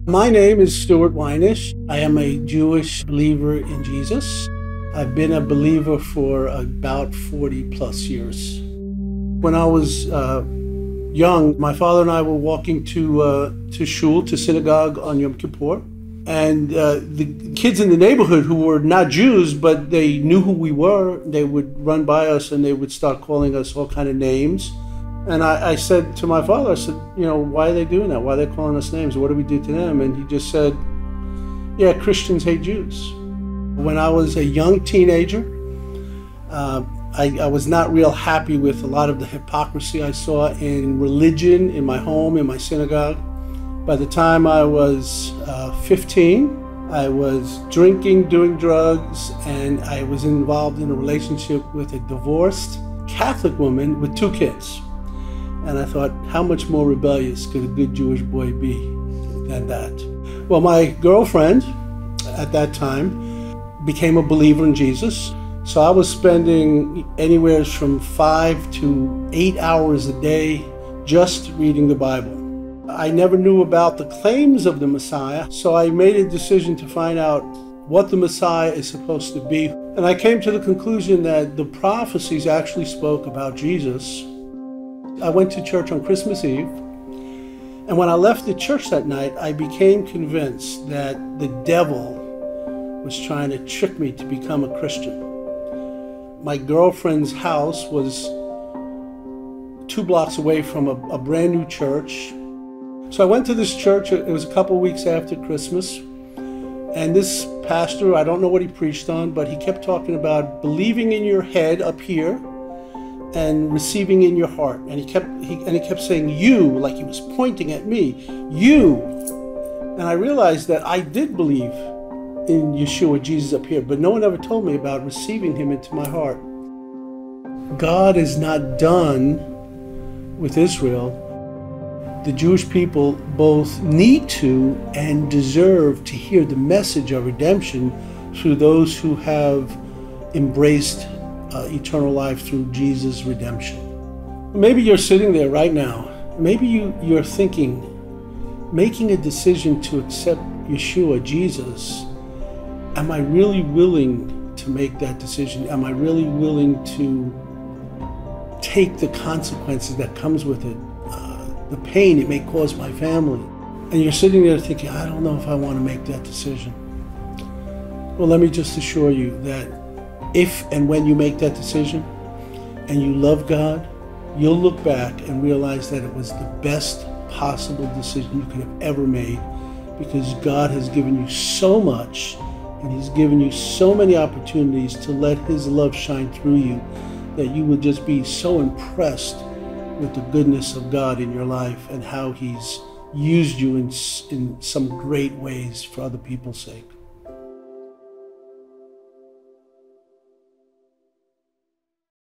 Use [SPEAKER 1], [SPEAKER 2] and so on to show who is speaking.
[SPEAKER 1] My name is Stewart Weinisch. I am a Jewish believer in Jesus. I've been a believer for about 40 plus years. When I was young, my father and I were walking to shul, to synagogue on Yom Kippur. And the kids in the neighborhood who were not Jews, but they knew who we were, they would run by us and they would start calling us all kind of names. And I said to my father, I said, why are they doing that? Why are they calling us names? What do we do to them? And he just said, yeah, Christians hate Jews. When I was a young teenager, I was not real happy with a lot of the hypocrisy I saw in religion, in my home, in my synagogue. By the time I was 15, I was drinking, doing drugs, and I was involved in a relationship with a divorced Catholic woman with 2 kids. And I thought, how much more rebellious could a good Jewish boy be than that? Well, my girlfriend at that time became a believer in Jesus. So I was spending anywhere from 5 to 8 hours a day just reading the Bible. I never knew about the claims of the Messiah, so I made a decision to find out what the Messiah is supposed to be. And I came to the conclusion that the prophecies actually spoke about Jesus. I went to church on Christmas Eve, and when I left the church that night, I became convinced that the devil was trying to trick me to become a Christian. My girlfriend's house was 2 blocks away from a brand new church. So I went to this church. It was a couple weeks after Christmas, and this pastor, I don't know what he preached on, but he kept talking about believing in your head up here and receiving in your heart. And he kept saying you, like he was pointing at me, you. And I realized that I did believe in Yeshua, Jesus up here, but no one ever told me about receiving him into my heart. God is not done with Israel. The Jewish people both need to and deserve to hear the message of redemption through those who have embraced eternal life through Jesus' redemption. Maybe you're sitting there right now. Maybe you're thinking, making a decision to accept Yeshua, Jesus. Am I really willing to make that decision? Am I really willing to take the consequences that comes with it? The pain it may cause my family. And you're sitting there thinking, I don't know if I want to make that decision. Well, let me just assure you that if and when you make that decision and you love God, you'll look back and realize that it was the best possible decision you could have ever made, because God has given you so much and he's given you so many opportunities to let his love shine through you that you will just be so impressed with the goodness of God in your life and how he's used you in some great ways for other people's sake.